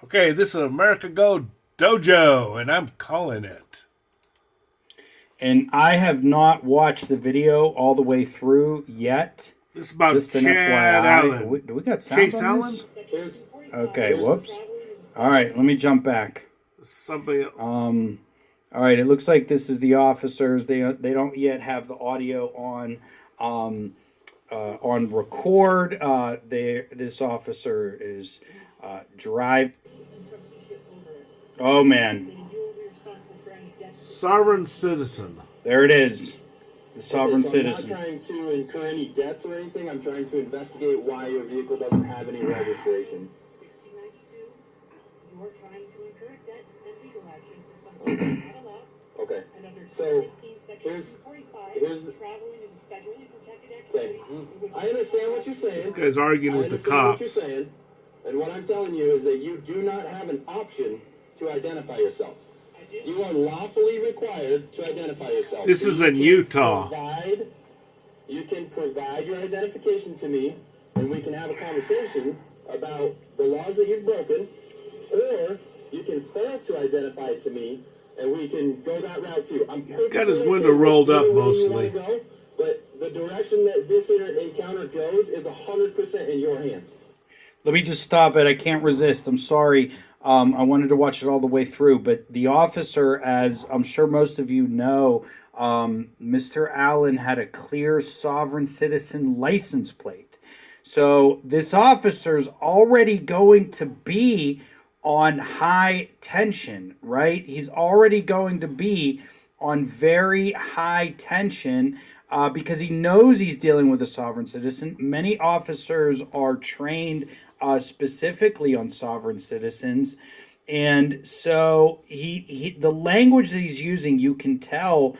Okay, this is America Go Dojo, and I'm calling it. And I have not watched the video all the way through yet. This is about Just an Chad FYI. Allen. Do we got sound Chase on Allen? this? Okay, whoops. All right, let me jump back. Somebody. All right, it looks like this is the officers. They don't yet have the audio on record. This officer is drive. Oh man, Sovereign citizen. there it is. The sovereign I'm citizen. not trying to incur any debts or anything. I'm trying to investigate why your vehicle doesn't have any registration. 1692, you are trying to incur debt and legal action for something that's not allowed. Okay. And under So, 19, section here's 245, traveling is a federally protected Okay. activity. I understand what you're saying. This guy's arguing with the What you're cops. saying. And what I'm telling you is that you do not have an option to identify yourself. You are lawfully required to identify yourself. This is in Utah. You can provide your identification to me, and we can have a conversation about the laws that you've broken, or you can fail to identify it to me, and we can go that route too. I'm perfectly got his okay window with rolled up either way you mostly. wanna go, but the direction that this encounter goes is 100% in your hands. Let me just stop it. I can't resist. I'm sorry. I wanted to watch it all the way through, but the officer, as I'm sure most of you know, Mr. Allen had a clear sovereign citizen license plate. So this officer's already going to be on high tension, right? He's already going to be on very high tension because he knows he's dealing with a sovereign citizen. Many officers are trained specifically on sovereign citizens. And so the language that he's using, you can tell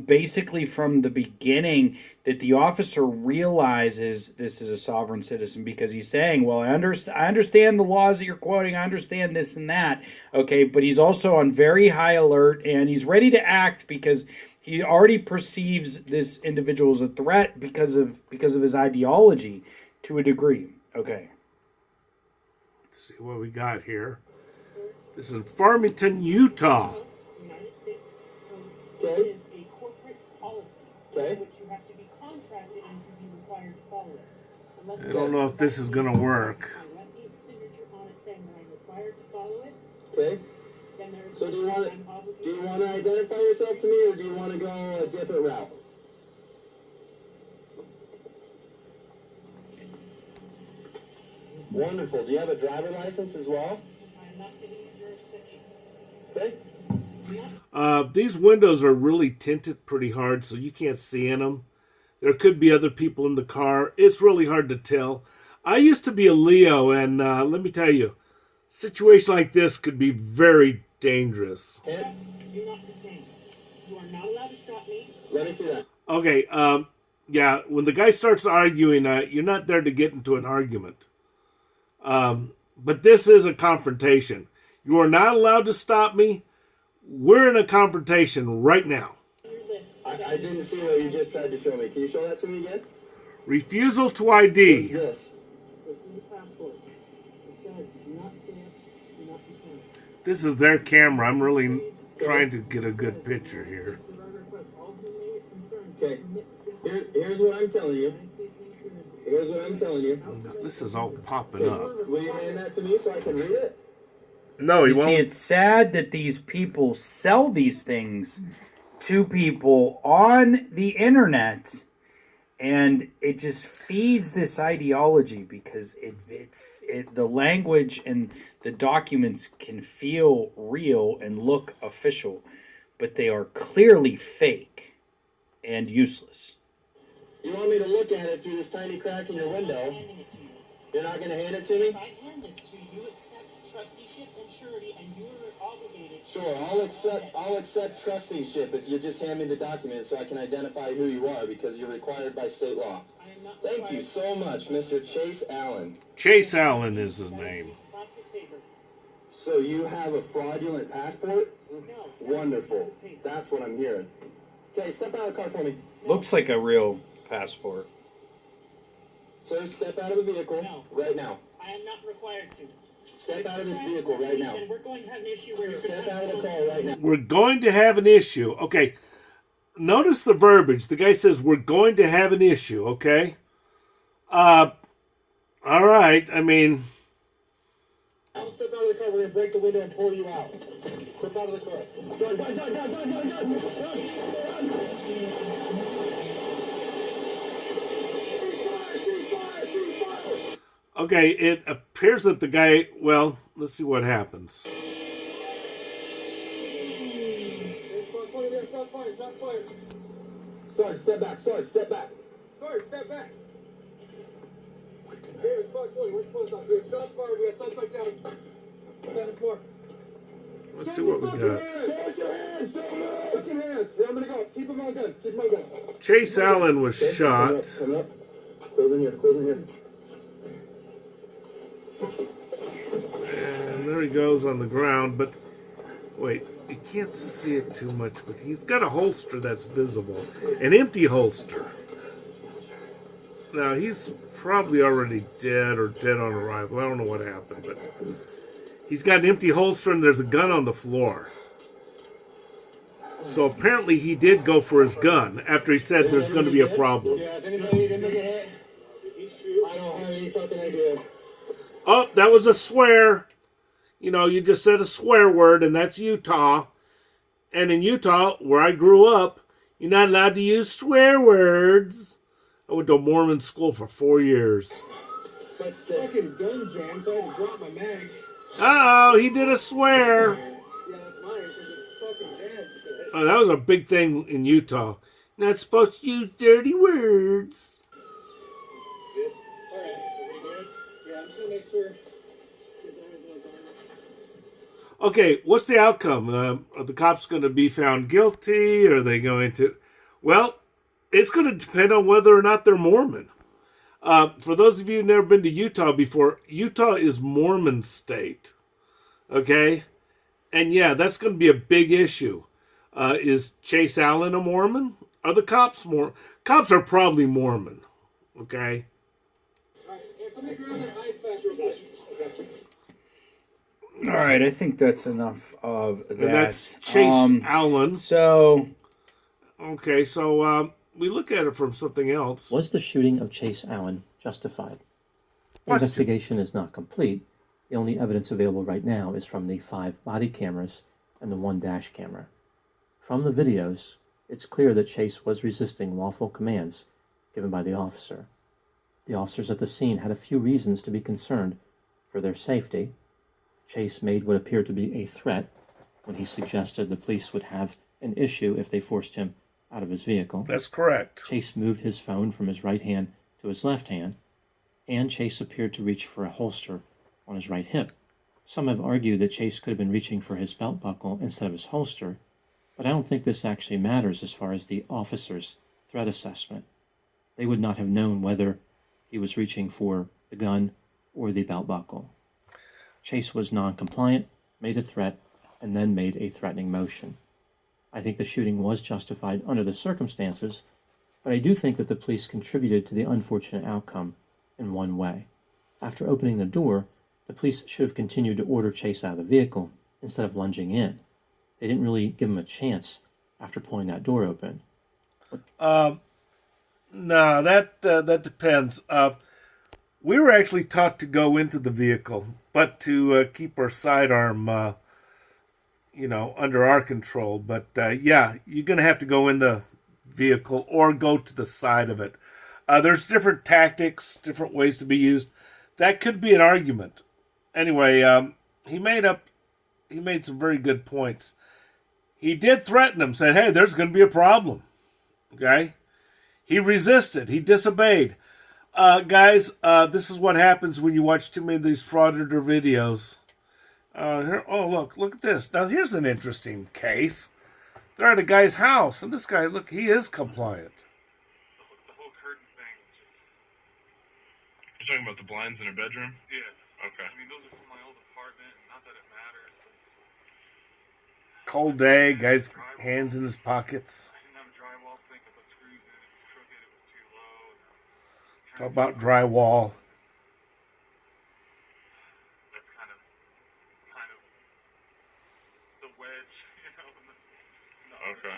basically from the beginning that the officer realizes this is a sovereign citizen, because he's saying, well, I understand the laws that you're quoting. I understand this and that. Okay, but he's also on very high alert, and he's ready to act because he already perceives this individual as a threat because of his ideology to a degree. Okay. Let's see what we got here. This is in Farmington, Utah. United States Okay. is a corporate policy Okay. which you have to be contracted and to be required to follow it. Unless I don't know if this is going to work. I want the signature on it saying that I'm required to follow it, Okay. then there's So do you want I'm obligated Do you want to identify yourself to me, or do you want to go a different route? Wonderful. Do you have a driver license as well? I'm not giving you jurisdiction. Okay. These windows are really tinted pretty hard, so you can't see in them. There could be other people in the car. It's really hard to tell. I used to be a Leo, and let me tell you, a situation like this could be very dangerous. Do not detain. You are not allowed to stop me. Let me see that. Okay, yeah, when the guy starts arguing, you're not there to get into an argument. But this is a confrontation. You are not allowed to stop me. We're in a confrontation right now. I didn't see what you just tried to show me. Can you show that to me again? Refusal to What's ID. this? This is the passport. It says do not stamp, do not detain. This is their camera. I'm really trying to get a good picture here. Okay. Here's what I'm telling you. Here's what I'm telling you. This is all popping up. Will you hand that to me so I can read it? No, he You see, won't. it's sad that these people sell these things to people on the internet, and it just feeds this ideology because the language and the documents can feel real and look official, but they are clearly fake and useless. You want me to look at it through this tiny crack in your window? You're not going to hand it to me? If I hand this to you, accept trusteeship and surety, and you are obligated. Sure, I'll accept trusteeship if you just hand me the document so I can identify who you are, because you're required by state law. I am not Thank you so much, Mr. Chase Allen. Chase Allen is his name. Plastic paper. So you have a fraudulent passport? No. Wonderful. That's what I'm hearing. Okay, step out of the car for me. Looks like a real passport. Sir, step out of the vehicle No. right now. I am not required to. Step out of this vehicle right now. Then we're going to have an issue where you're Step gonna out of have the to car right now. We're going to have an issue. Okay. Notice the verbiage. The guy says we're going to have an issue, okay? All right. I mean, I'll step out of the car. We're gonna break the window and pull you out. Step out of the car. okay, it appears that the guy, well, let's see what happens. Sarge, step back. Sarge, step back. Sarge, step back. David, Fox 20, where's your post office? We have shots fired. We have suspect down. 7th floor. Let's see what we got. Show us your hands. Don't move. Put your hands. Here, I'm gonna go. Keep him on gun. Keep him on gun. Chase Allen was shot. Come up. Close in here. Close in here. And there he goes on the ground, but wait, you can't see it too much, but he's got a holster that's visible. An empty holster. Now, he's probably already dead or dead on arrival. I don't know what happened, but he's got an empty holster and there's a gun on the floor. So apparently he did go for his gun after he said there's going to be a problem. Yeah, is anybody gonna make a hit? I don't have any fucking idea. Oh, that was a swear. You know, you just said a swear word, and that's Utah. And in Utah, where I grew up, you're not allowed to use swear words. I went to a Mormon school for 4 years. My fucking gun jammed, so I had to drop my mag. Uh-oh, he did a swear. Yeah, that's mine, because it's fucking jammed. Oh, that was a big thing in Utah. Not supposed to use dirty words. Alright, everybody good? Yeah, I'm just gonna make sure. Okay, what's the outcome? Are the cops going to be found guilty? Are they going to... Well, it's going to depend on whether or not they're Mormon. For those of you who've never been to Utah before, Utah is Mormon state. Okay? And yeah, that's going to be a big issue. Is Chase Allen a Mormon? Are the cops Mormon? Cops are probably Mormon. Okay? Alright, somebody grab that knife back real quick. All right, I think that's enough of that. And that's Chase Allen. So, Okay, so we look at it from something else. Was the shooting of Chase Allen justified? The Question. investigation is not complete. The only evidence available right now is from the 5 body cameras and the 1 dash camera. From the videos, it's clear that Chase was resisting lawful commands given by the officer. The officers at the scene had a few reasons to be concerned for their safety. Chase made what appeared to be a threat when he suggested the police would have an issue if they forced him out of his vehicle. That's correct. Chase moved his phone from his right hand to his left hand, and Chase appeared to reach for a holster on his right hip. Some have argued that Chase could have been reaching for his belt buckle instead of his holster, but I don't think this actually matters as far as the officer's threat assessment. They would not have known whether he was reaching for the gun or the belt buckle. Chase was non-compliant, made a threat, and then made a threatening motion. I think the shooting was justified under the circumstances, but I do think that the police contributed to the unfortunate outcome in one way. After opening the door, the police should have continued to order Chase out of the vehicle instead of lunging in. They didn't really give him a chance after pulling that door open. No, that depends. We were actually taught to go into the vehicle, but to keep our sidearm, under our control. But yeah, you're going to have to go in the vehicle or go to the side of it. There's different tactics, different ways to be used. That could be an argument. Anyway, he made some very good points. He did threaten him, said, hey, there's going to be a problem. Okay? He resisted. He disobeyed. Guys, this is what happens when you watch too many of these frauditor videos. Look at this. Now, here's an interesting case. They're at a guy's house, and this guy, look, he is compliant. The whole curtain thing. You're talking about the blinds in her bedroom? Yeah. Okay. I mean, those are from my old apartment, and not that it matters. Cold day, guy's hands in his pockets. I didn't have a drywall sink. I put screws in it. The truncator was too low. Talk about drywall. That's kind of the wedge, you know. Okay.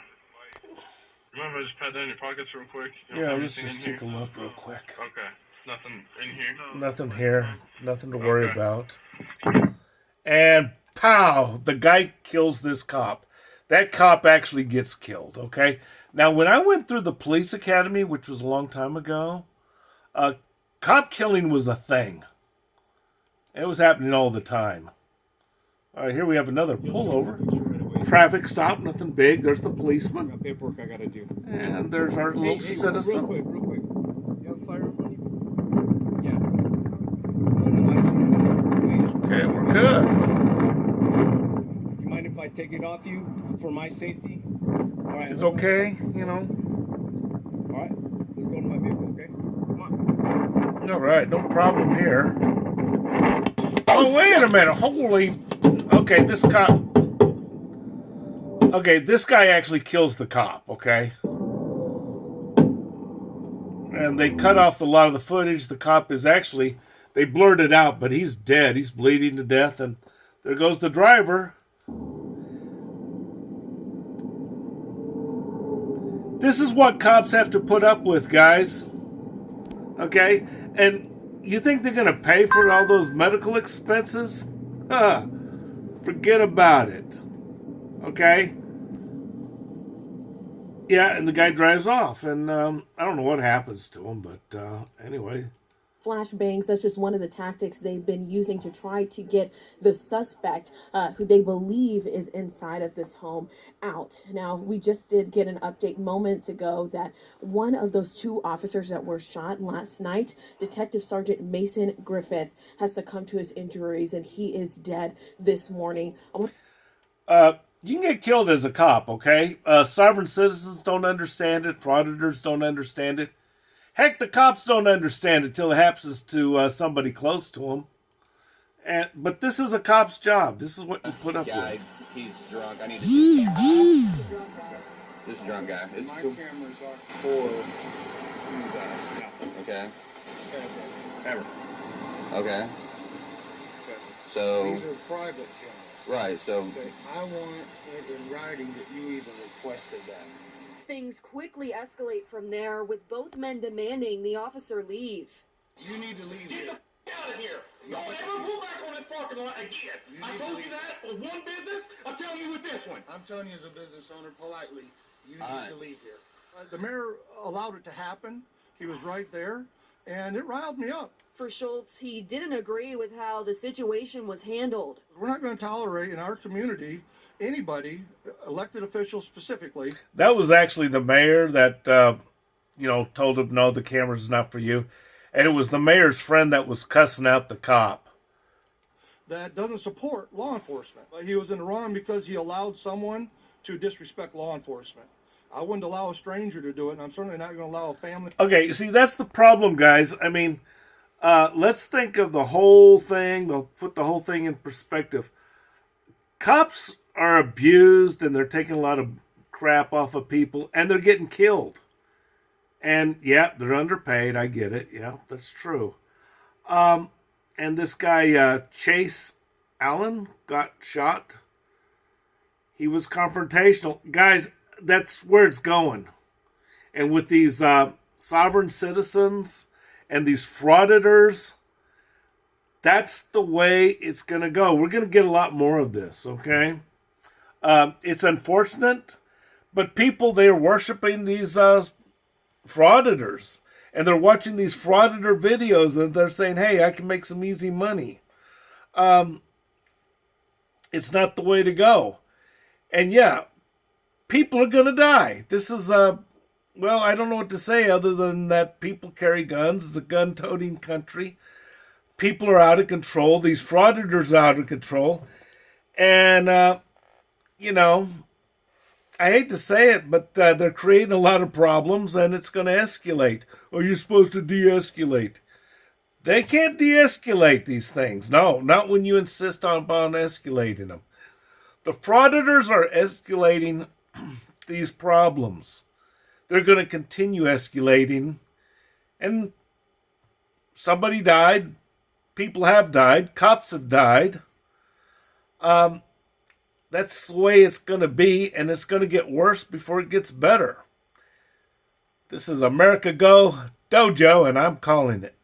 Remember, just pat that in your pockets real quick. You know, Yeah, let's everything just in take a here? look real quick. Okay. Nothing in here. Nothing here. Nothing to worry Okay. about. And pow! The guy kills this cop. That cop actually gets killed, okay? Now, when I went through the police academy, which was a long time ago, cop killing was a thing. It was happening all the time. All right, here we have another pullover. Traffic stop, nothing big. There's the policeman. Got paperwork I gotta do. And there's our little citizen. Real quick. You have a firearm, buddy? Yeah. No, I see it. Please. Okay, we're good. You mind if I take it off you for my safety? All right. It's okay, you know. All right. Let's go to my vehicle, okay? Come on. All right, no problem here. Oh, wait a minute. Holy. Okay, this cop. Okay, this guy actually kills the cop, okay? And they cut off a lot of the footage. The cop is actually, they blurred it out, but he's dead. He's bleeding to death, and there goes the driver. This is what cops have to put up with, guys. Okay? And you think they're going to pay for all those medical expenses? Forget about it. Okay? Yeah, and the guy drives off, and I don't know what happens to him, but anyway. Flashbangs, that's just one of the tactics they've been using to try to get the suspect, who they believe is inside of this home, out. Now, we just did get an update moments ago that one of those two officers that were shot last night, Detective Sergeant Mason Griffith, has succumbed to his injuries, and he is dead this morning. You can get killed as a cop, okay? Sovereign citizens don't understand it. Frauditors don't understand it. Heck, the cops don't understand it till it happens to somebody close to them. But this is a cop's job. This is what you put up with. He's drunk. I need to this drunk guy. It's My cool. cameras are for you guys. Okay. Ever. Okay. So These are private cameras. right. So Okay. I want it in writing that you even requested that. Things quickly escalate from there, with both men demanding the officer leave. You need to leave here. Out of here! Don't ever pull back on this parking lot again! I told you that on one business, I'm telling you with this one. I'm telling you as a business owner politely, you need right. to leave here. The mayor allowed it to happen. He was right there, and it riled me up. For Schultz, he didn't agree with how the situation was handled. We're not going to tolerate in our community anybody, elected officials specifically. That was actually the mayor that, told him, no, the camera's not for you. And it was the mayor's friend that was cussing out the cop. That doesn't support law enforcement. He was in the wrong because he allowed someone to disrespect law enforcement. I wouldn't allow a stranger to do it, and I'm certainly not going to allow a family. Okay, you see, that's the problem, guys. I mean, let's think of the whole thing. They'll put the whole thing in perspective. Cops are abused, and they're taking a lot of crap off of people, and they're getting killed. And, yeah, they're underpaid. I get it. Yeah, that's true. And this guy, Chase Allen, got shot. He was confrontational. Guys, that's where it's going. And with these sovereign citizens and these frauditors, that's the way it's going to go. We're going to get a lot more of this, okay? It's unfortunate, but people, they're worshiping these frauditors. And they're watching these frauditor videos and they're saying, hey, I can make some easy money. It's not the way to go. And yeah, people are going to die. This is, I don't know what to say other than that people carry guns. It's a gun-toting country. People are out of control. These frauditors are out of control. And, I hate to say it, but they're creating a lot of problems, and it's going to escalate. Oh, you're supposed to de-escalate. They can't de-escalate these things. No, not when you insist upon escalating them. The frauditors are escalating these problems. They're going to continue escalating. And somebody died. People have died. Cops have died. That's the way it's going to be, and it's going to get worse before it gets better. This is America Go Dojo, and I'm calling it.